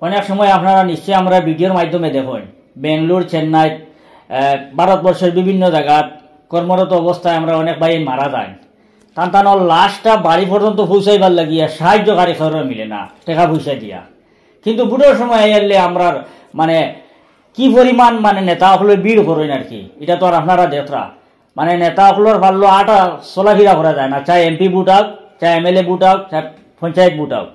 অনেক সময় আপনারা নিশ্চয়ই আমরা ভিডিওর মাধ্যমে দেখুন বেঙ্গলোর, চেন্নাই, ভারতবর্ষের বিভিন্ন জায়গাত কর্মরত অবস্থায় আমরা অনেক ভাই মারা যায়। তার লাশটা বাড়ি পর্যন্ত পৌঁছাইবার লাগিয়া সাহায্যকারী খবর মিলে না, টাকা পয়সা দিয়া। কিন্তু বুটোর সময় এলে আমরা মানে কি পরিমাণ মানে নেতা হলে ভিড় করেন আর কি, এটা তো আর আপনারা দেখরা মানে নেতা হলোর ভালো আটা চলাফেরা করা যায় না, চাই এমপি বুট হোক, চাই এমএলএ বুট হোক, চাই পঞ্চায়েত বুট হোক।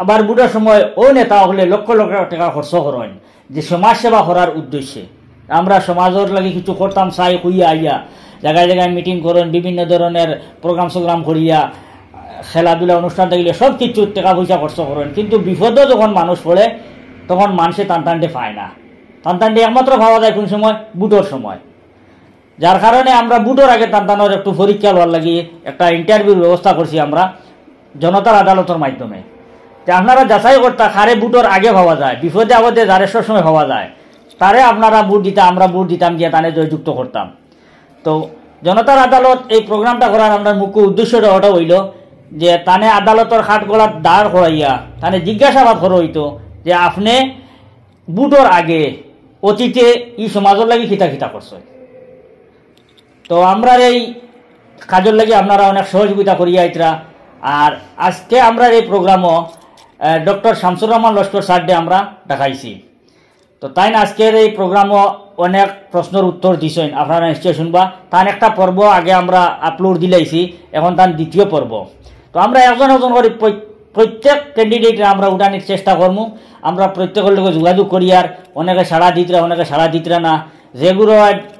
আবার বুটার সময় ও নেতা হলে লক্ষ লক্ষ টাকা খরচ করেন যে সমাজ সেবা করার উদ্দেশ্যে। আমরা সমাজের লাগে কিছু করতাম চাই হইয়া আইয়া জায়গায় জায়গায় মিটিং করেন, বিভিন্ন ধরনের প্রোগ্রাম করিয়া, খেলাধুলা অনুষ্ঠান থাকলে সব কিছু টাকা পয়সা খরচ করেন। কিন্তু বিপদে যখন মানুষ পড়ে তখন মানুষে টানটানটে পায় না। টানটানটে একমাত্র পাওয়া যায় কোন সময়? বুটোর সময়। যার কারণে আমরা বুটোর আগে টানটানোর একটু পরীক্ষা লওয়ার লাগি একটা ইন্টারভিউর ব্যবস্থা করছি আমরা জনতার আদালতের মাধ্যমে, যে আপনারা যাচাই করতা কারে বুটোর আগে পাওয়া যায়, বিপদে আপদে যারে সময় পাওয়া যায় তারে আপনারা ভোট দিতাম, আমরা ভোট দিতাম দিয়ে তানে জয়যুক্ত করতাম। তো জনতার আদালত এই প্রোগ্রামটা করার আমরা মুখ্য উদ্দেশ্যটা ওটা হইল যে তানে আদালতের খাট গলার দাঁড় করাইয়া তানে জিজ্ঞাসাবাদ করা হইতো যে আপনি বুটোর আগে অতীতে এই সমাজের লাগি খিতা খিতা করছে। তো আমরা এই কাজের লাগি আপনারা অনেক সহযোগিতা করিয়া ইতরা। আর আজকে আমরা এই প্রোগ্রামও ডক্টর শামসুর রহমান লস্কর স্যারডে আমরা দেখাইছি। তো তাই না আজকের এই প্রোগ্রামও অনেক প্রশ্নের উত্তর দিছেন, আপনারা নিশ্চয় শুনবা। তার একটা পর্ব আগে আমরা আপলোড দিলাইছি, এখন তার দ্বিতীয় পর্ব। তো আমরা একজন একজন করে প্রত্যেক ক্যান্ডিডেট আমরা উঠানির চেষ্টা করবো। আমরা প্রত্যেকের লোক যোগাযোগ করি, আর অনেকে সাড়া দিতরা, অনেকে সাড়া দিতরা না। যেগুলো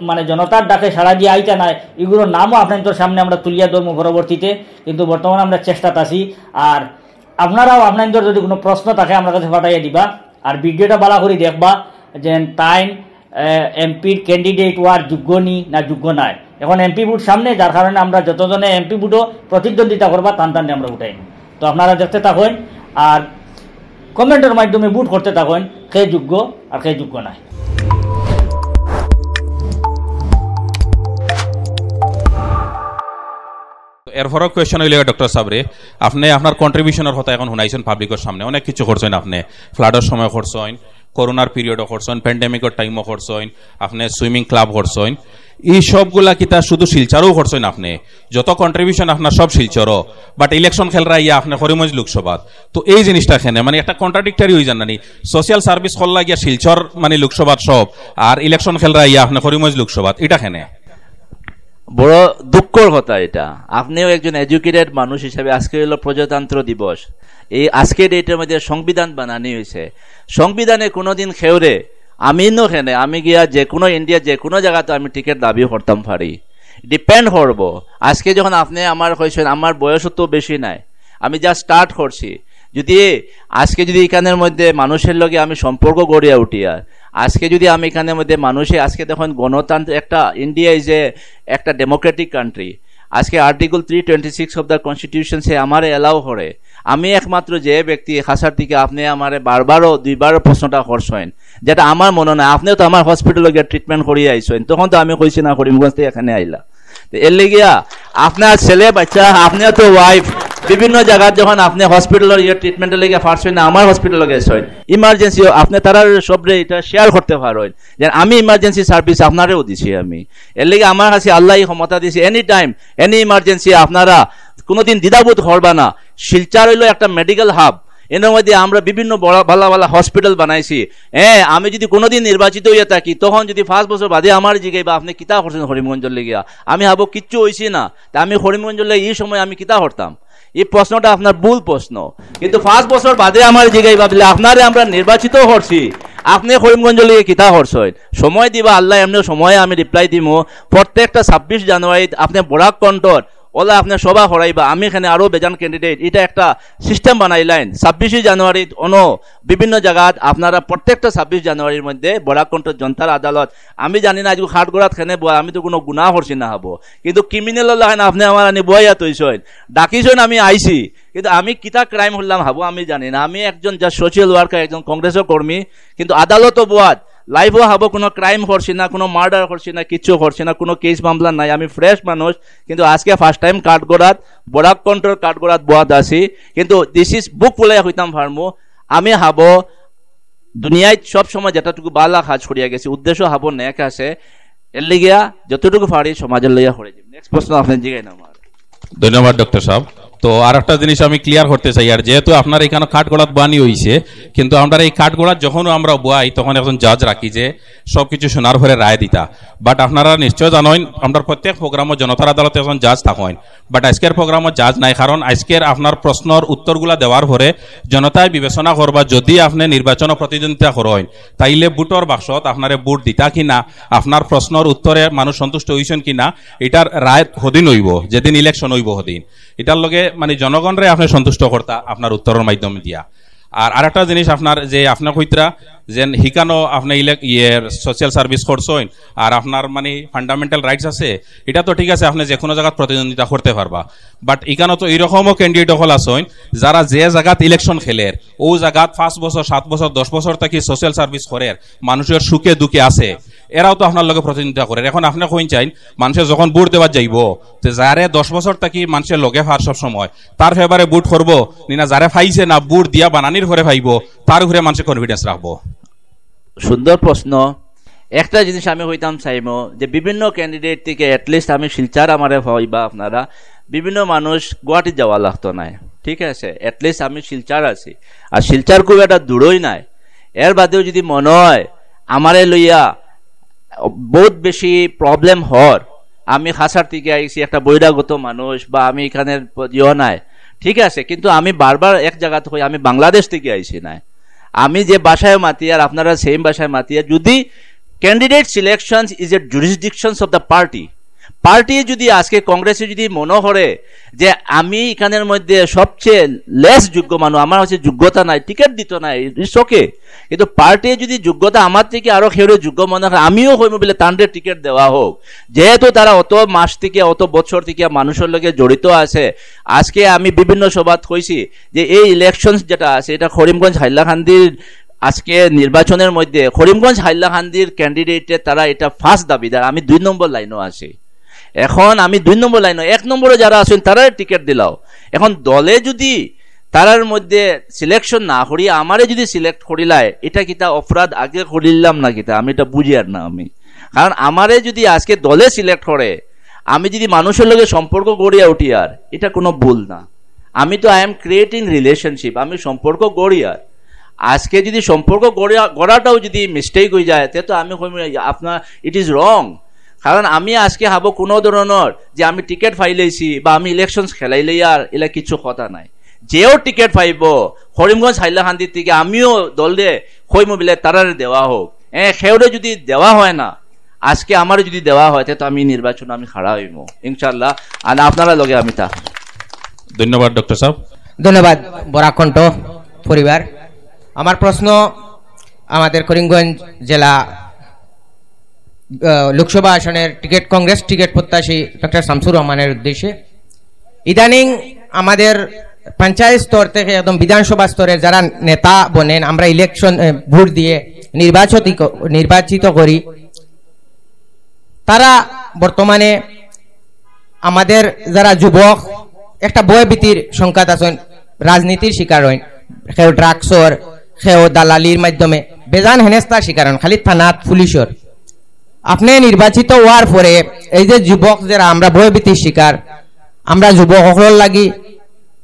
মানে জনতার ডাকে সাড়া দিয়ে আইতা নাই এগুলোর নামও আপনাদের সামনে আমরা তুলিয়া ধরবো পরবর্তীতে। কিন্তু বর্তমানে আমরা চেষ্টাত আছি। আর আপনারাও আপনাদের যদি কোনো প্রশ্ন থাকে আমার কাছে পাঠাইয়া দিবা, আর ভিডিওটা ভালো করে দেখবা যে টাইম এমপির ক্যান্ডিডেট হওয়ার যোগ্য নি না যোগ্য নাই। এখন এমপি বুট সামনে, যার কারণে আমরা যতজনে এমপি বুটও প্রতিদ্বন্দ্বিতা করবা টানটানে আমরা উঠাই। তো আপনারা দেখতে থাকুন আর কমেন্টের মাধ্যমে বুট করতে থাকুন কে যোগ্য আর কে যোগ্য নাই। এরপরও কোয়েশ্চন হইলে ডক্টর সাবরে আপনি আপনার কন্ট্রিবিউশনের কথা এখন শুনাইছেন পাবলিকের সামনে, অনেক কিছু করছেন। আপনি ফ্লাডের সময় করছেন, করোনার পিরিয়ডও করছেন, প্যান্ডেমিকের টাইমও করছেন, আপনি সুইমিং ক্লাব করছেন। এই সবগুলা কিতা শুধু শিলচরও করছেন আপনি, যত কন্ট্রিবিউশন আপনার সব শিলচরও, বাট ইলেকশন খেলরা ইয়া আপনি করিমগঞ্জ লোকসভা। তো এই জিনিসটা খেনে মানে একটা কন্ট্রাডিক্টরি হয়ে যান নানি, সোশ্যাল সার্ভিস করলা গিয়া শিলচর মানে লোকসভা সব, আর ইলেকশন খেলরা ইয়া আপনি করিমগঞ্জ লোকসভা, এটা খেনে বড় দুঃখর কথা। এটা আপনিও একজন এডুকেটেড মানুষ হিসেবে আজকে হলো প্রজাতন্ত্র দিবস, এই আজকের ডেটের মধ্যে সংবিধান বানানি হয়েছে। সংবিধানে কোনোদিন খেউরে আমি খেনে আমি গিয়া যে কোনো ইন্ডিয়া যে কোনো জায়গাতে আমি টিকিট দাবি করতাম পারি, ডিপেন্ড করব। আজকে যখন আপনি আমার কইছেন আমার বয়সও তো বেশি নাই, আমি যা স্টার্ট করছি, যদি আজকে যদি এখানের মধ্যে মানুষের লগে আমি সম্পর্ক গড়িয়া উঠিয়া আজকে যদি আমি এখানের মধ্যে মানুষে আজকে দেখুন গণতন্ত্র একটা ইন্ডিয়া ইজ একটা ডেমোক্রেটিক কান্ট্রি। আজকে আর্টিকেল 326 অফ দ্য কনস্টিটিউশন সে আমারে এলাও করে। আমি একমাত্র যে ব্যক্তি খাসার থেকে আপনি আমারে বারবারও দুইবারও প্রশ্নটা করছেন, যেটা আমার মনে নয়। আপনিও তো আমার হসপিটালে গিয়ে ট্রিটমেন্ট করিয়ে আইছেন, তখন তো আমি কইছি না করিমগঞ্জ থেকে এখানে আইলা। তো এর লেগিয়া আপনার ছেলে বাচ্চা আপনিও তো ওয়াইফ বিভিন্ন জায়গায় যখন আপনি হসপিটালের ট্রিটমেন্টের লেগে পারছেন না, আমার হসপিটালে গেছেন ইমার্জেন্সি, আপনি তারা সবরে এটা শেয়ার করতে পারেন যে আমি ইমার্জেন্সি সার্ভিস আপনারেও দিছি। আমি এর লেগে আমার কাছে আল্লাহ ক্ষমতা দিয়েছি, এনি টাইম এনি ইমার্জেন্সি আপনারা কোনোদিন দ্বিধাবোধ করবা না। শিলচর হইল একটা মেডিকেল হাব, এর মধ্যে আমরা বিভিন্ন বড় ভালো ভালো হসপিটাল বানাইছি। আমি যদি কোনোদিন নির্বাচিত হইয়া থাকি তখন যদি 5 বছর বাদে আমার জিগাইবা আপনি কিতা করছেন করিমগঞ্জের লেগিয়া, আমি ভাবো কিচ্ছু হয়েছি না, তা আমি করিমগঞ্জের লেগে এই সময় আমি কিতা করতাম। এই প্রশ্নটা আপনার ভুল প্রশ্ন। কিন্তু 5 বছর বাদে আমার জিগাই ভাবলে আপনারে আমরা নির্বাচিত করছি, আপনি করিমগঞ্জ লিগে কিতা করছেন, সময় দিবা আল্লাহ এমনি সময়ে আমি রিপ্লাই দিব। প্রত্যেকটা 26 জানুয়ারি আপনি বরাক কণ্ঠর ওলা আপনি সভা হরাইবা, আমি এখানে আরো বেজান ক্যান্ডিডেট, এটা একটা সিস্টেম বানাইলেন। 26 জানুয়ারিত বিভিন্ন জায়গাত আপনারা প্রত্যেকটা 26 জানুয়ারির মধ্যে বরাকণ্ঠ জনতার আদালত, আমি জানি না আজকে খাটগড়াত খেনে বয়, আমি তো কোনো গুনাহ করছি না হবো, কিন্তু ক্রিমিনাল লাইন আপনি আমার আনি বইয়া তৈছেন ডাকিছেন, আমি আইছি, কিন্তু আমি কিতা ক্রাইম হলাম হবো আমি জানি না। আমি একজন যা সোশ্যাল ওয়ার্কার, একজন কংগ্রেসের কর্মী, কিন্তু আদালত বোয়াদ লাইভও হবো কোনো ক্রাইম করছি না, কোনো মার্ডার করছি না, কিচ্ছু করছি না, কোনো কেস মামলা নাই, আমি ফ্রেশ মানুষ। কিন্তু আজকে ফার্স্ট টাইম কাঠগড়াত বরাক কন্ট্রোল কাঠগড়াত বোয়াদ আছি, কিন্তু দিস ইজ বুক ফুলাই হইতাম ফার্মো। আমি হাব দুনিয়ায় সব সময় যেটাটুকু বালা কাজ করিয়া গেছি উদ্দেশ্য হাব নেক আছে এর লিগিয়া যতটুকু পারি সমাজের লইয়া করে যাব। নেক্সট প্রশ্ন আপনি জিগাই না আমার। ধন্যবাদ ডক্টর সাহেব। তো আর একটা জিনিস আমি ক্লিয়ার করতে চাই, আর যেহেতু আপনার এখানে কাঠগোড়াত বানি হয়েছে, কিন্তু আমরা এই কাঠগোড়াত যখন আমরা বয়াই তখন একজন জাজ রাখি যে সবকিছু শোনার পরে রায় দিতা। বাট আপনারা নিশ্চয় জানেন আমরা প্রত্যেক প্রোগ্রামে জনতার আদালতে একজন জাজ থাকেন, বাট আজকের প্রোগ্রামে জাজ নাই, কারণ আজকের আপনার প্রশ্নর উত্তরগুলা দেওয়ার পরে জনতায় বিবেচনা করবা যদি আপনি নির্বাচন প্রতিদ্বন্দ্বিতা করেন তাইলে বুটর বাক্সত আপনারে বুট দিতা কিনা, আপনার প্রশ্নর উত্তরে মানুষ সন্তুষ্ট হইছেন কিনা, এটার রায় হদিন হইব যেদিন ইলেকশন হইব হদিন। এটার লগে মানে জনগণরে আপনি সন্তুষ্ট করতা আপনার উত্তরের মাধ্যমে দিয়া। আর আরেকটা জিনিস আপনার যে আপনার কইতরা যেন হিকানো আপনি সোশ্যাল সার্ভিস করছেন আর আপনার মানে ফান্ডামেন্টাল রাইটস আছে, এটা তো ঠিক আছে, আপনি যে কোনো জায়গায় প্রতিদ্বন্দ্বিতা করতে পারবা। বাট এখানে তো এরকমও ক্যান্ডিডেট হল আছেন যারা যে জায়গাত ইলেকশন খেলের ও জায়গাত 5 বছর 7 বছর 10 বছর থেকে সোশ্যাল সার্ভিস করে মানুষের সুখে দুঃখে আছে, এরাও তো আপনার লগে প্রতিদ্বন্দ্বিতা করে। এখন আপনি কইন চাইন মানুষের যখন ভোট দেওয়া যাইব তো যারে 10 বছর থেকে মানুষের লগে ফার সব সময় তার ফেভারে ভোট করবো না যারে ফাইছে না ভোট দিয়া বানানির ঘরে ফাইব তার ঘরে মানুষের কনফিডেন্স রাখবো। সুন্দর প্রশ্ন। একটা জিনিস আমি হইতাম চাইমো যে বিভিন্ন ক্যান্ডিডেট থেকে এটলিস্ট আমি শিলচার আমারে হইবা আপনারা বিভিন্ন মানুষ গুয়াহাটি যাওয়া লাগতো নাই, ঠিক আছে, এটলিস্ট আমি শিলচার আছি আর শিলচার খুব একটা দূরই নাই। এর বাদেও যদি মনে হয় আমারে লইয়া বহুত বেশি প্রবলেম হর, আমি খাসার থেকে আইছি একটা বহিরাগত মানুষ বা আমি এখানের নাই, ঠিক আছে, কিন্তু আমি বারবার এক জায়গাতে হই আমি বাংলাদেশ থেকে আইছি নাই, আমি যে ভাষায় মাতি আর আপনারা সেম ভাষায় মাতি। যদি candidate selection is a জুরিসডিকশনস of the party, party যদি আজকে কংগ্রেসে যদি মনে করে যে আমি এখানের মধ্যে সবচেয়ে লেস যোগ্য মানুষ, আমার হচ্ছে যোগ্যতা নাই, টিকিট দিত নাই, ইটস ওকে, কিন্তু পার্টি যদি যোগ্যতা আমার থেকে আরো খেয়ে যোগ্য মনে হয় আমিও হইব বলে তান্ডে টিকিট দেওয়া হোক, যেহেতু তারা অত মাস থেকে অত বছর থেকে মানুষের লগে জড়িত আছে। আজকে আমি বিভিন্ন সভাত কইছি যে এই ইলেকশন যেটা আছে এটা করিমগঞ্জ হাইলাকান্দির আজকে নির্বাচনের মধ্যে করিমগঞ্জ হাইলাকান্দির ক্যান্ডিডেটের তারা এটা ফার্স্ট দাবিদার, আমি 2 নম্বর লাইনও আছি। এখন আমি 2 নম্বর লাইন 1 নম্বরে যারা আছেন তারা টিকিট দিলাও। এখন দলে যদি তারার মধ্যে সিলেকশন না করি আমারে যদি সিলেক্ট করিলায় এটা কিতা অপরাধ আগে করিলাম না কিতা, আমি এটা বুঝি আর না আমি, কারণ আমারে যদি আজকে দলে সিলেক্ট করে আমি যদি মানুষের লগে সম্পর্ক গড়িয়া উঠি আর এটা কোনো ভুল না। আমি তো আই এম ক্রিয়েটিং রিলেশনশিপ, আমি সম্পর্ক গড়ি আর আজকে যদি সম্পর্ক গড়াটাও যদি মিস্টেক হয়ে যায় তো আমি আপনার ইট ইজ রং। কারণ আমি আজকে হাবো কোনো ধরনের যে আমি টিকিট ফাইলাইছি বা আমি ইলেকশন খেলাইলে আর এলা কিছু কথা নাই, যেও টিকিট পাইব করিমগঞ্জ হাইলাকান্দির থেকে আমিও দলে কইম বলে তারারে দেওয়া হোক, সেওরে যদি দেওয়া হয় না আজকে আমার যদি দেওয়া হয় তো আমি নির্বাচন আমি খাড়া হইব ইনশাল্লাহ, আর আপনারা লগে আমি তা। ধন্যবাদ ডক্টর সাহেব। ধন্যবাদ বরাকণ্ঠ পরিবার। আমার প্রশ্ন আমাদের করিমগঞ্জ জেলা লোকসভা আসনের কংগ্রেস টিকিট প্রত্যাশী ডক্টর শামসুর রহমানের উদ্দেশ্যে। ইদানিং আমাদের পঞ্চায়েত স্তর থেকে একদম বিধানসভা স্তরের যারা নেতা বনেন আমরা ইলেকশন ভোট দিয়ে নির্বাচিত করি, তারা বর্তমানে আমাদের যারা যুবক একটা ভয়ভীতির সংখ্যাত আছেন, রাজনীতির শিকার হন, কেউ ড্রাগসর কেউ দালালির মাধ্যমে বেজান হেনেস্তার শিকার হন, খালি থানাত পুলিশর। আপনি নির্বাচিত হওয়ার পরে এই যে যুবক যারা আমরা ভয়ভীতির শিকার, আমরা যুবক সকলের লাগি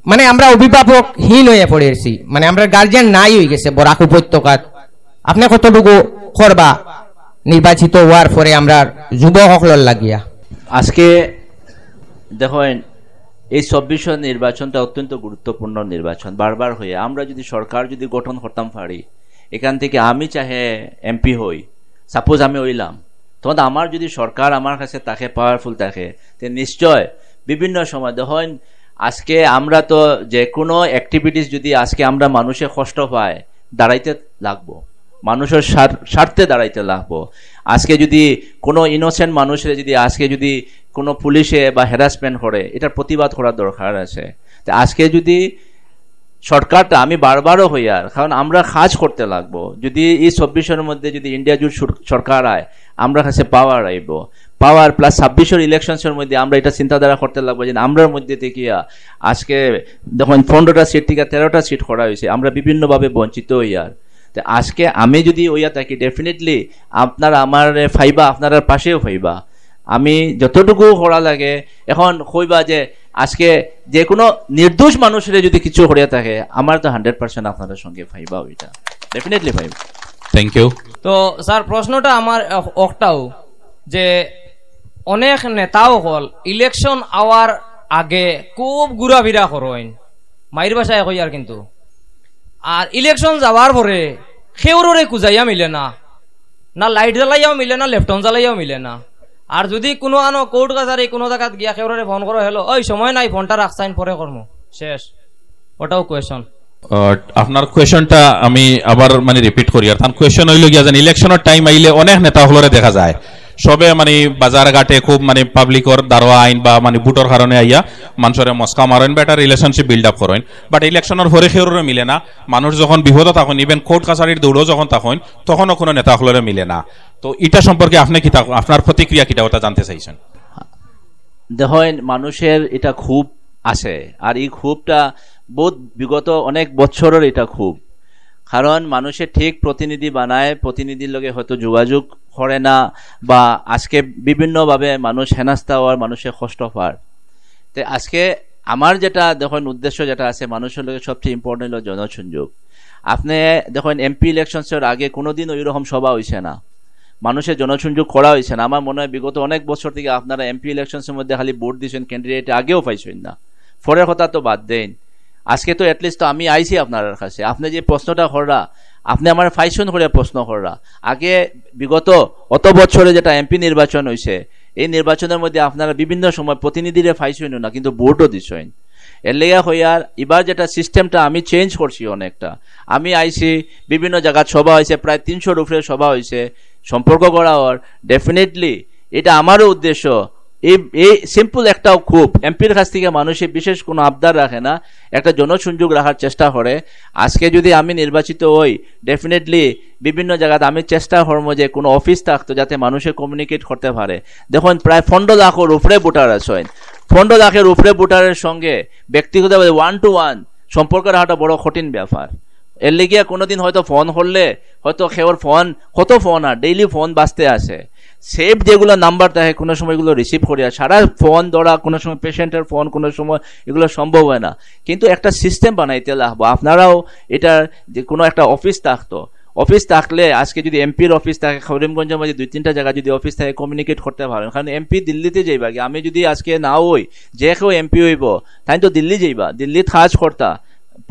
মানে আমরা অভিভাবকহীন হয়ে পড়েছি, মানে আমরা গার্জিয়ান নাই হয়ে গেছে বরাক উপত্যকাত। আপনি কতটুকু করবা নির্বাচিত হওয়ার পরে আমরা যুবক সকলের লাগিয়া? আজকে দেখেন এই 24 নির্বাচনটা অত্যন্ত গুরুত্বপূর্ণ নির্বাচন, বারবার হয়ে আমরা যদি সরকার যদি গঠন করতাম পারি এখান থেকে আমি চাহে এমপি হই, সাপোজ আমি হইলাম, তখন আমার যদি সরকার আমার কাছে তাকে পাওয়ারফুল থাকে তে নিশ্চয় বিভিন্ন সময় দেখেন আজকে আমরা তো যে কোনো অ্যাক্টিভিটিস যদি আজকে আমরা মানুষের কষ্ট পায় দাঁড়াইতে লাগবো, মানুষের স্বার্থে দাঁড়াইতে লাগবো। আজকে যদি কোনো ইনোসেন্ট মানুষের যদি আজকে যদি কোনো পুলিশে বা হ্যারাসমেন্ট করে এটার প্রতিবাদ করার দরকার আছে। তো আজকে যদি সরকারটা আমি বারবারও হইয়ার কারণ আমরা কাজ করতে লাগবো, যদি এই 24 মধ্যে যদি ইন্ডিয়া জুট সরকার আয় আমরা কাছে পাওয়ার আইব, পাওয়ার প্লাস 26 ইলেকশনসের মধ্যে আমরা এটা চিন্তাধারা করতে লাগবো যে আমরার মধ্যে থেকে আজকে দেখুন 15টা সিট থেকে 13টা সিট করা হয়েছে, আমরা বিভিন্নভাবে বঞ্চিত হইয়ার। তো আজকে আমি যদি ওইয়া থাকি ডেফিনেটলি আপনারা আমার ফাইবা, আপনারা পাশেও ফাইবা। আমি যতটুকু করা লাগে এখন কইবা যে আজকে যে কোনো নির্দোষ মানুষের যদি কিছু করিয়া থাকে আমার তো 100% আপনাদের সঙ্গে ফাইবা, ওইটা ডেফিনেটলি ফাইবা। Thank you. তো স্যার প্রশ্নটা আমার একটাও যে অনেক নেতাও হল ইলেকশন আওয়ার আগে খুব ঘুরাফিরা করেন, মাইর বাসায় কই আর কিন্তু, আর ইলেকশন যাওয়ার পরে খেউরে কুজাইয়া মিলে না, না লাইট জ্বালাইয়াও মিলে না, লেফটন জ্বালাইয়াও মিলে না। আর যদি কোনো আনো কোর্ট কাছারি কোনো জায়গাত গিয়া খেউরে ফোন করো, হলো ওই সময় নাই, ফোনটা রাখছাইন পরে কর্ম শেষ, ওটাও কোয়েশন। আপনার কোয়েশনটা আমি আবার মানে রিপিট করি। আর তার কোয়েশন হইল গিয়া যেন ইলেকশনের টাইম আইলে অনেক নেতা হলরে দেখা যায় সবে মানে বাজার ঘাটে খুব মানে পাবলিকর দারোয়া আইন বা মানে বুটর কারণে আইয়া মানুষের মস্কা মারেন বা একটা রিলেশনশিপ বিল্ড আপ করেন, বাট ইলেকশনের পরে খেউরে মিলে না। মানুষ যখন বিপদ তখন ইভেন কোর্ট কাছারির দৌড়ও যখন তখন তখনও কোনো নেতা হলরে মিলে না। তো এটা সম্পর্কে আপনি কি আপনার প্রতিক্রিয়া কিটা ওটা জানতে চাইছেন? দেখেন মানুষের এটা খুব আছে, আর এই খুবটা বহুত বিগত অনেক বছরের এটা খুব, কারণ মানুষের ঠিক প্রতিনিধি বানায়, প্রতিনিধির লগে হয়তো যোগাযোগ করে না, বা আজকে বিভিন্নভাবে মানুষ হেনাস্তা হওয়ার, মানুষের কষ্ট পায়। তো আজকে আমার যেটা দেখেন উদ্দেশ্য যেটা আছে মানুষের লগে সবচেয়ে ইম্পর্টেন্ট হলো জনসংযোগ। আপনি দেখেন এমপি ইলেকশনের আগে কোনোদিন ওই রকম সভা হয়েছে না, মানুষের জনসংযোগ করা হয়েছে না। আমার মনে হয় বিগত অনেক বছর থেকে আপনারা এমপি ইলেকশনের মধ্যে খালি ভোট দিয়েছেন, ক্যান্ডিডেট আগেও পাইছেন না, পরের কথা তো বাদ দেন। আজকে তো অ্যাটলিস্ট তো আমি আইছি আপনার কাছে, আপনি যে প্রশ্নটা কররা, আপনি আমার ফাইশন করে প্রশ্ন কররা। আগে বিগত অত বছরে যেটা এমপি নির্বাচন হয়েছে, এই নির্বাচনের মধ্যে আপনারা বিভিন্ন সময় প্রতিনিধিরে ফাইশন না, কিন্তু ভোটও দিছেন। এর লেগা হইয়ার এবার যেটা সিস্টেমটা আমি চেঞ্জ করছি অনেকটা। আমি আইছি, বিভিন্ন জায়গায় সভা হয়েছে, প্রায় 300-র উপরে সভা হয়েছে, সম্পর্ক করা হওয়ার। ডেফিনেটলি এটা আমারও উদ্দেশ্য। এই সিম্পল একটাও খুব এমপির কাছ থেকে মানুষের বিশেষ কোনো আবদার রাখে না, একটা জনসংযোগ রাখার চেষ্টা করে। আজকে যদি আমি নির্বাচিত হই ডেফিনেটলি বিভিন্ন জায়গাতে আমি চেষ্টা করব যে কোনো অফিস থাকতো যাতে মানুষে কমিউনিকেট করতে পারে। দেখুন প্রায় 15 লাখের উপরে ভোটার আছেন, 15 লাখের উপরে ভোটারের সঙ্গে ব্যক্তিগতভাবে 1-to-1 সম্পর্ক রাখাটা বড় কঠিন ব্যাপার। এর লেগিয়া কোনোদিন হয়তো ফোন করলে হয়তো খেওর ফোন, কত ফোন আর ডেইলি ফোন বাজতে আসে, সেভ যেগুলো নাম্বার থাকে কোনো সময় এগুলো রিসিভ করিয়া সারা ফোন ধরা, কোনো সময় পেশেন্টের ফোন, কোনো সময় এগুলো সম্ভব হয় না। কিন্তু একটা সিস্টেম বানাইতে লাগবো। আপনারাও এটার যে কোনো একটা অফিস থাকতো, অফিস থাকলে আজকে যদি এমপির অফিস থাকে করিমগঞ্জের মধ্যে 2-3টা জায়গা যদি অফিস থাকে কমিউনিকেট করতে পারেন। কারণ এমপি দিল্লিতে যাইবা, আমি যদি আজকে না হই, যে কেউ এমপি হইব তাই তো দিল্লি যাইবা, দিল্লিত কাজ করতা,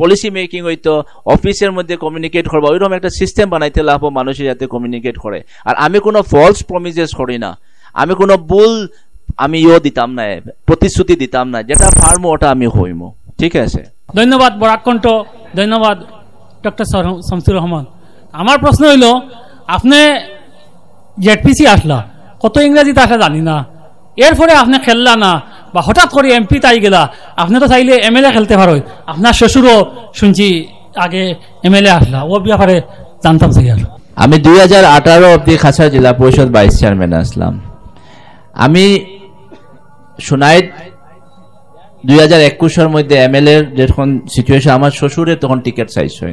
পলিসি মেকিং হইতো, অফিসের মধ্যে কমিউনিকেট করবো, ওইরকম একটা সিস্টেম বানাইতে লাগবো মানুষের যাতে কমিউনিকেট করে। আর আমি কোনো ফলস প্রমিসেস করি না, আমি কোনো ভুল আমি দিতাম না, প্রতিশ্রুতি দিতাম না, যেটা পারবো ওটা আমি হইমো। ঠিক আছে, ধন্যবাদ বরাকণ্ঠ, ধন্যবাদ ডক্টর শামসুর রহমান। আমার প্রশ্ন হইল, আপনি জেডপিসি আসলা, কত ইংরেজিতে আসা জানি না, এরপরে আপনি খেললা না বা হঠাৎ করে এমপি তাই গেলা, আপনি তো চাইলে এমএলএ খেলতে পারো। আপনার শ্বশুরও শুনছি আগে এমএলএ আসলা, ও ব্যাপারে জানতাম চাই। আর আমি 2018 অব্দি খাসা জেলা পরিষদ ভাইস চেয়ারম্যান আসলাম। আমি সোনাইত 2021-এর মধ্যে এমএলএ যখন সিচুয়েশন, আমার শ্বশুরে তখন টিকিট চাইছেন,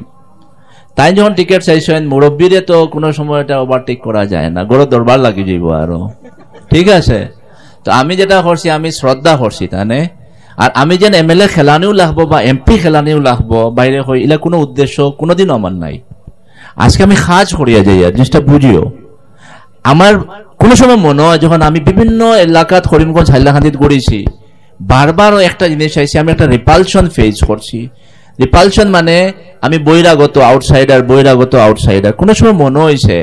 তাই যখন টিকিট চাইছেন মুরব্বীরে তো কোনো সময় এটা ওভারটেক করা যায় না, গড় দরবার লাগি যাইব আরো। ঠিক আছে, তো আমি যেটা করছি আমি শ্রদ্ধা করছি তানে। আর আমি যেন এমএলএ খেলানিও লাগবো বা এমপি খেলানিও লাগবো বাইরে হই, এলা কোনো উদ্দেশ্য কোনোদিন আমার নাই। আজকে আমি কাজ করিয়া যাই, আর জিনিসটা বুঝিও। আমার কোনো সময় মনে হয় যখন আমি বিভিন্ন এলাকাত করিমগঞ্জ হাইলাকান্দিত গড়িয়েছি, বারবার একটা জিনিস চাইছি, আমি একটা রিপালশন ফেস করছি। রিপালশন মানে আমি বহিরাগত আউটসাইডার। কোনো সময় মনে হয়েছে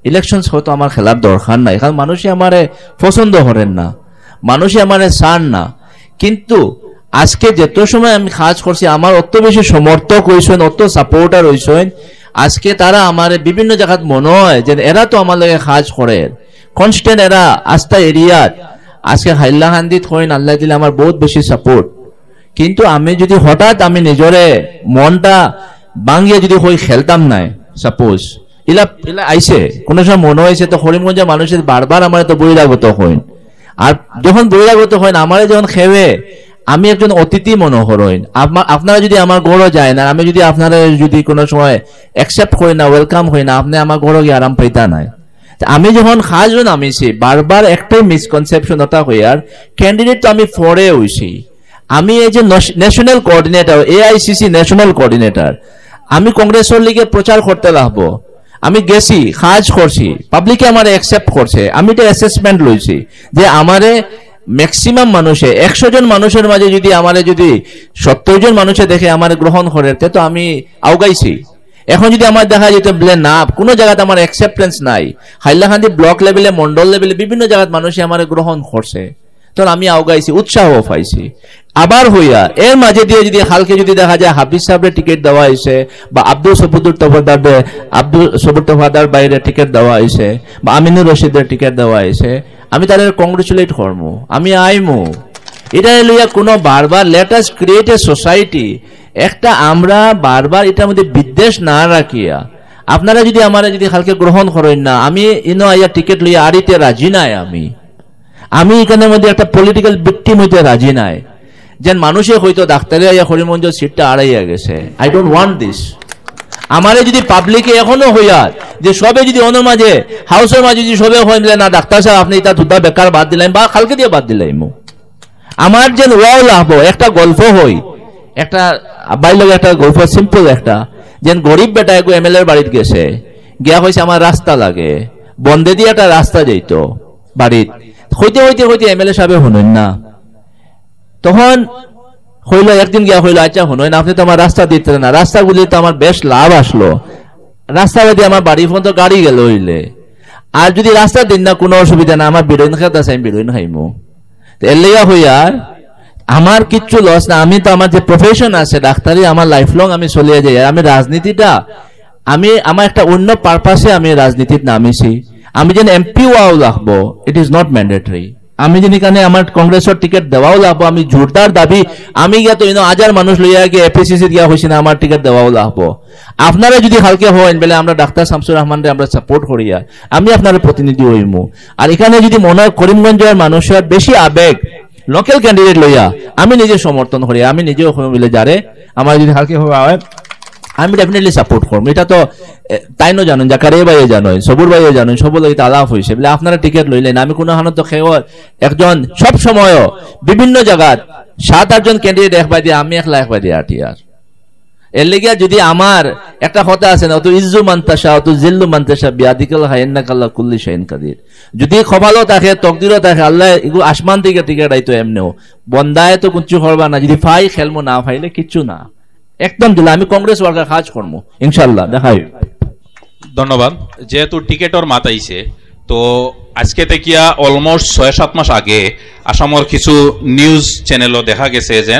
ইলেকশন হয়তো আমার খেলার দরকার নাই, কারণ মানুষই আমারে পছন্দ করেন না, মানুষই আমারে চান না। কিন্তু আজকে যত সময় আমি কাজ করছি আমার অত বেশি সমর্থক হয়েছেন, অত সাপোর্টার হয়েছেন, আজকে তারা আমার বিভিন্ন জায়গাত মনে হয় যে এরা তো আমার লগে কাজ করে, কনস্ট্যান্ট এরা আস্থা এরিয়াত। আজকে হাইলাকান্দিত হইন আল্লাহ দিলে আমার বহুত বেশি সাপোর্ট। কিন্তু আমি যদি হঠাৎ আমি নিজরে মনটা ভাঙিয়ে যদি হই খেলতাম নাই, সাপোজ ইলা আইসে কোনো সময় মনে হয়েছে, তো করিমগঞ্জের মানুষের বারবার আমার তো বহিরাগত হইন, আর যখন বহিরাগত হয় না, আমার যখন খেয়ে আমি একজন অতিথি মনে করেন, আপনারা যদি আমার গড় যায় না, আমি যদি আপনারা যদি কোনো সময় অ্যাকসেপ্ট করি না, ওয়েলকাম হই না, আপনি আমার গড় গিয়ে আরাম পাইতা নাই। আমি যখন খাজও নামিছি, বারবার একটাই মিসকনসেপশন ওটা হইয়ার ক্যান্ডিডেট তো আমি ফরে হইছি। আমি এই যে national coordinator, AICC national coordinator, আমি কংগ্রেসের লিগে প্রচার করতে লাগবো। আমি গেছি, কাজ করছি, পাবলিকে আমার অ্যাকসেপ্ট করছে। আমি এটা অ্যাসেসমেন্ট লইছি যে আমারে ম্যাক্সিমাম মানুষে 100 জন মানুষের মাঝে যদি আমারে যদি 70 জন মানুষে দেখে আমার গ্রহণ করে, তো আমি আউগাইছি। এখন যদি আমার দেখা যেত বলে না, কোনো জায়গাতে আমার অ্যাকসেপ্টেন্স নাই, হাইলাকান্দি ব্লক লেভেলে, মন্ডল লেভেলে বিভিন্ন জায়গায় মানুষে আমার গ্রহণ করছে, তখন আমি আউগাইছি, উৎসাহ পাইছি। আবার হইয়া এর মাঝে দিয়ে যদি হালকে যদি দেখা যায় হাফিজ সাহেবের টিকিট দেওয়া হয়েছে, বা আব্দুল সবুর তফাদার বাইরে টিকিট দেওয়া হয়েছে, বা আমিনুর রশিদের টিকিট দেওয়া হয়েছে, আমি তাদের কংগ্রেচুলেট করবো, আমি আইমু। এটা লইয়া কোনো বারবার let us create a society, একটা আমরা বারবার এটার মধ্যে বিদ্বেষ না রাখিয়া, আপনারা যদি আমার যদি হালকে গ্রহণ করেন না, আমি ইনো আইয়া টিকিট লইয়া আড়িতে রাজি নাই। আমি এখানের মধ্যে একটা পলিটিক্যাল ভিকটিম হইতে রাজি নাই, যেন মানুষে হয়তো ডাক্তারে আইয়া হরিমঞ্জ সিটটা আড়াইয়া গেছে। I don't want this. আমারে যদি পাবলিকে এখনো হইয়া যে সবে যদি অন্য মাঝে হাউসের মাঝে যদি সবে হয় না, ডাক্তার সাহেব আপনি এটা দুটা বেকার বাদ দিলেন বা কালকে দিয়ে বাদ দিলাম, আমার যেন ওয়াও লাগবো। একটা গল্প হই, একটা বাইরে একটা গল্প, সিম্পল একটা, যেন গরিব বেটা এক MLA এর বাড়িতে গেছে, গিয়া হয়েছে আমার রাস্তা লাগে, বন্ধে দিয়ে একটা রাস্তা যেত বাড়িত, হইতে হইতে হইতে MLA সাহেব শুনেন না, তখন হইল একদিন গিয়া হইলো, আচ্ছা শুনেন আপনি তো আমার রাস্তা দিতে না, রাস্তাগুলি তো আমার বেশ লাভ আসলো, রাস্তা বাদে আমার বাড়ি পর্যন্ত গাড়ি গেল হইলে, আর যদি রাস্তা দিন না কোনো অসুবিধা না, আমার বিরোইন খাত আছে, আমি বিরোইন খাইমু। এর লেগা হইয়ার আমার কিচ্ছু লস না, আমি তো আমার যে প্রফেশন আছে ডাক্তারি, আমার লাইফ লং আমি চলিয়ে যাই। আমি রাজনীতিটা আমি আমার একটা অন্য পারপাসে আমি রাজনীতিতে নামিছি। আমি যেন MP ওয়াও লাগবো, ইট ইজ নট ম্যান্ডেটরি। আমি যেন এখানে আমার কংগ্রেসের টিকিট দেওয়াও লাগবো, আমি জোরদার দাবি, আমি গিয়া তো হাজার মানুষ লইয়া গিয়ে APCC গিয়া হয়েছি না, আমার টিকিট দেওয়াও লাগবো। আপনারা যদি হালকে হন বলে আমরা ডাক্তার শামসুর রহমানরে আমরা সাপোর্ট করিয়া, আমি আপনার প্রতিনিধি হইমু। আর এখানে যদি মনে হয় করিমগঞ্জের মানুষের বেশি আবেগ লোকাল ক্যান্ডিডেট লইয়া, আমি নিজে সমর্থন করি, আমি নিজেও বলে যারে আমার যদি হালকে হয় আমি ডেফিনেটলি সাপোর্ট করবো। এটা তো তাইনো জানেন, জাকারে ভাইয়ে জানেন, সবুর ভাইয়ে জানেন, সব লোক আলাপ হয়েছে বলে আপনারা টিকিট লইলেন। আমি কোনো হানত খেয়ে একজন সব সময় বিভিন্ন জায়গাত 7-8 জন ক্যান্ডিডেট একবার দিয়ে, আমি একলা একবার দিয়ে আটি। আর এর লেগে যদি আমার একটা কথা আছে না, অত ইজ্জু মান্তাসা অত জিল্লু মান্তাসা বিয়াদিকাল হাইন্নাকাল্লাহ কুল্লি শাইন কাদির, যদি খবালও থাকে তকদিরও থাকে, আল্লাহ এগুলো আসমান থেকে টিকিট আইতো এমনিও, বন্দায় তো কিচ্ছু করবা না, যদি ফাই খেলবো, না ফাইলে কিচ্ছু না, একদম দিলে আমি কংগ্রেস ওয়ার্কার কাজ করবো ইনশাল্লাহ। দেখাই ধন্যবাদ। যেহেতু টিকেটর মাত আইছে, তো আজকে থেকে অলমোস্ট 6-7 মাস আগে আসামর কিছু নিউজ চ্যানেলও দেখা গেছে যে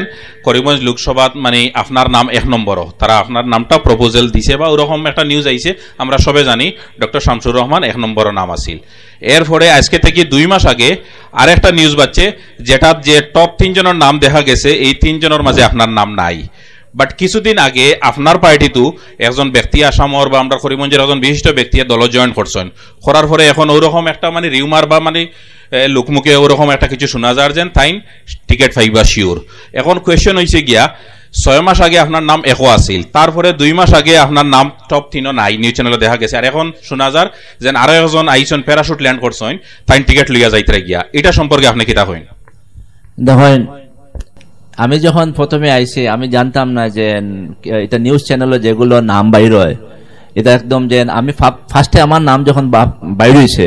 করিমগঞ্জ লোকসভাত মানে আপনার নাম 1 নম্বর, তারা আপনার নামটা প্রপোজাল দিছে বা ওরকম একটা নিউজ আইছে। আমরা সবে জানি ডক্টর শামসুর রহমান 1 নম্বর নাম আছিল। এরপরে আজকে থেকে 2 মাস আগে আরেকটা নিউজ বাজছে, যেটা যে টপ 3 জনের নাম দেখা গেছে, এই 3 জনের মাঝে আপনার নাম নাই। বাট কিছুদিন আগে আপনার পার্টিতো একজন ব্যক্তি আসামর বা আমরা করিমগঞ্জের একজন বিশিষ্ট ব্যক্তি দল জয়েন করছেন, করার পরে এখন ওরকম একটা মানে রিউমার বা মানে লোকমুখে ওরকম একটা কিছু শোনা যায় যে তাই টিকিট পাইবা শিওর। এখন কোয়েশ্চেন হয়েছে গিয়া 6 মাস আগে আপনার নাম 1 আছিল, তারপরে 2 মাস আগে আপনার নাম টপ 3 নাই, নিউজ চ্যানেলে দেখা গেছে। আর এখন শোনা যায় যে আরো একজন আইসন প্যারাশুট ল্যান্ড করছেন, তাই টিকিট লইয়া যাইতে গিয়া। এটা সম্পর্কে আপনি কি তা হইন? দেখেন, আমি যখন প্রথমে আইছি আমি জানতাম না যে এটা নিউজ চ্যানেলে যেগুলো নাম বাইর হয় এটা একদম যে আমি ফার্স্টে আমার নাম যখন বাইর হয়েছে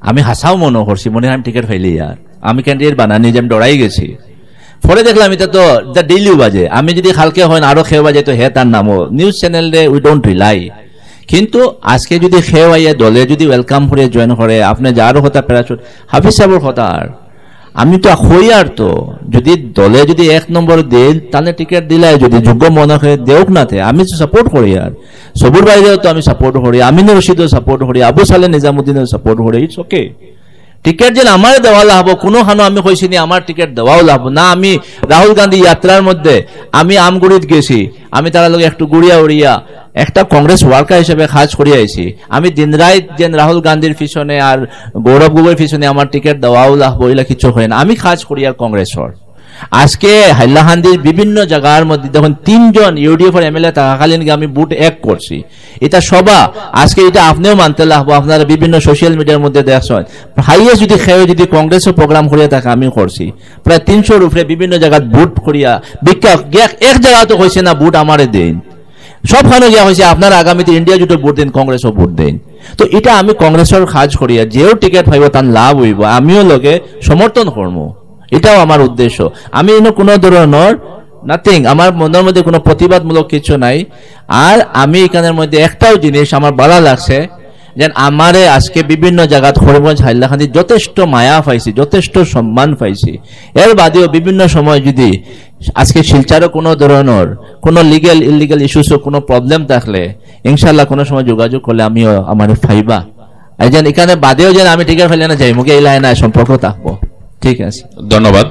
আমি হাসাও মনে করছি, মনে হয় আমি টিকিট ফাইলি, আর আমি ক্যান্ডিডেট বানানি যে আমি ডরাই গেছি। পরে দেখলাম এটা তো ডেইলিও বাজে, আমি যদি কালকে হয় আরো খেয়ে বাজে তো হে তার নামও নিউজ চ্যানেলে উই ডোন্ট রিলাই। কিন্তু আজকে যদি খেয়ে আইয়া দলে যদি ওয়েলকাম করে জয়েন করে, আপনি যারও কথা প্যারাশুট হাফিজ সাহেবের কথা, আর আমি তো হই, আর তো যদি দলে যদি 1 নম্বর দেই তাহলে টিকিট দিলে যদি যোগ্য মনে করে দেওক না, আমি তো সাপোর্ট করি। আর সবুর বাইরেও তো আমি সাপোর্ট করি, আমিনুর রশিদও সাপোর্ট করি, আবু সালে নিজামুদ্দিনও সাপোর্ট করি। ইটস ওকে, টিকিট যেন আমার দেওয়া লাভ, কোনো খানো আমি কইছি আমার টিকিট দেওয়াও লাভ না। আমি রাহুল গান্ধী যাত্রার মধ্যে আমি আমগুড়িত গেছি, আমি তারা লোক একটু গুড়িয়া উড়িয়া একটা কংগ্রেস ওয়ার্কার হিসেবে কাজ করে আইছি। আমি দিনরাত যেন রাহুল গান্ধীর পিছনে আর গৌরব গগৈর পিছনে আমার টিকিট দেওয়াও লাগবো এগুলা কিছু হয় না। আমি কাজ করি আর কংগ্রেসর। আজকে হাইলাকান্দির বিভিন্ন জায়গার মধ্যে দেখুন 3 জন ইউডিএফ এর এমএলএ থাকাকালীন আমি বুট এক করছি। এটা সবা আজকে এটা আপনিও মানতে লাগবো। আপনারা বিভিন্ন সোশ্যাল মিডিয়ার মধ্যে দেখছেন হাইয়েস্ট যদি খেয়ে যদি কংগ্রেসের প্রোগ্রাম করিয়া থাকে আমি করছি। প্রায় 300 উপরে বিভিন্ন জায়গায় বুট করিয়া বিজ্ঞা এক জায়গা তো হয়েছে না বুট আমারে দেন, সবখানে গিয়া হয়েছে আপনারা আগামীতে ইন্ডিয়া জুটে ভোট দেন, কংগ্রেসও ভোট দেন। তো এটা আমি কংগ্রেসের কাজ করিয়া যেও টিকিট পাইব তার লাভ হইব, আমিও লোকে সমর্থন করবো, এটাও আমার উদ্দেশ্য। আমি কোনো ধরনের নাথিং, আমার মনের মধ্যে কোনো প্রতিবাদমূলক কিছু নাই। আর আমি এখানের মধ্যে একটাও জিনিস আমার ভালো লাগছে যে আমারে আজকে বিভিন্ন জায়গা খড়িগঞ্জ হাইলাকান্দি যথেষ্ট মায়া পাইছি, যথেষ্ট সম্মান পাইছি। এর বাদেও বিভিন্ন সময় যদি আজকে শিলচারও কোনো ধরনের কোনো লিগেল ইলিগেল ইস্যুসও কোনো প্রবলেম থাকলে ইনশাল্লাহ কোনো সময় যোগাযোগ করলে আমিও আমার ফাইবা যেন এখানে বাদেও যেন আমি টিকিট ফেলে না যাই মুখে এই লাইনে সম্পর্ক থাকবো। ঠিক আছে, ধন্যবাদ।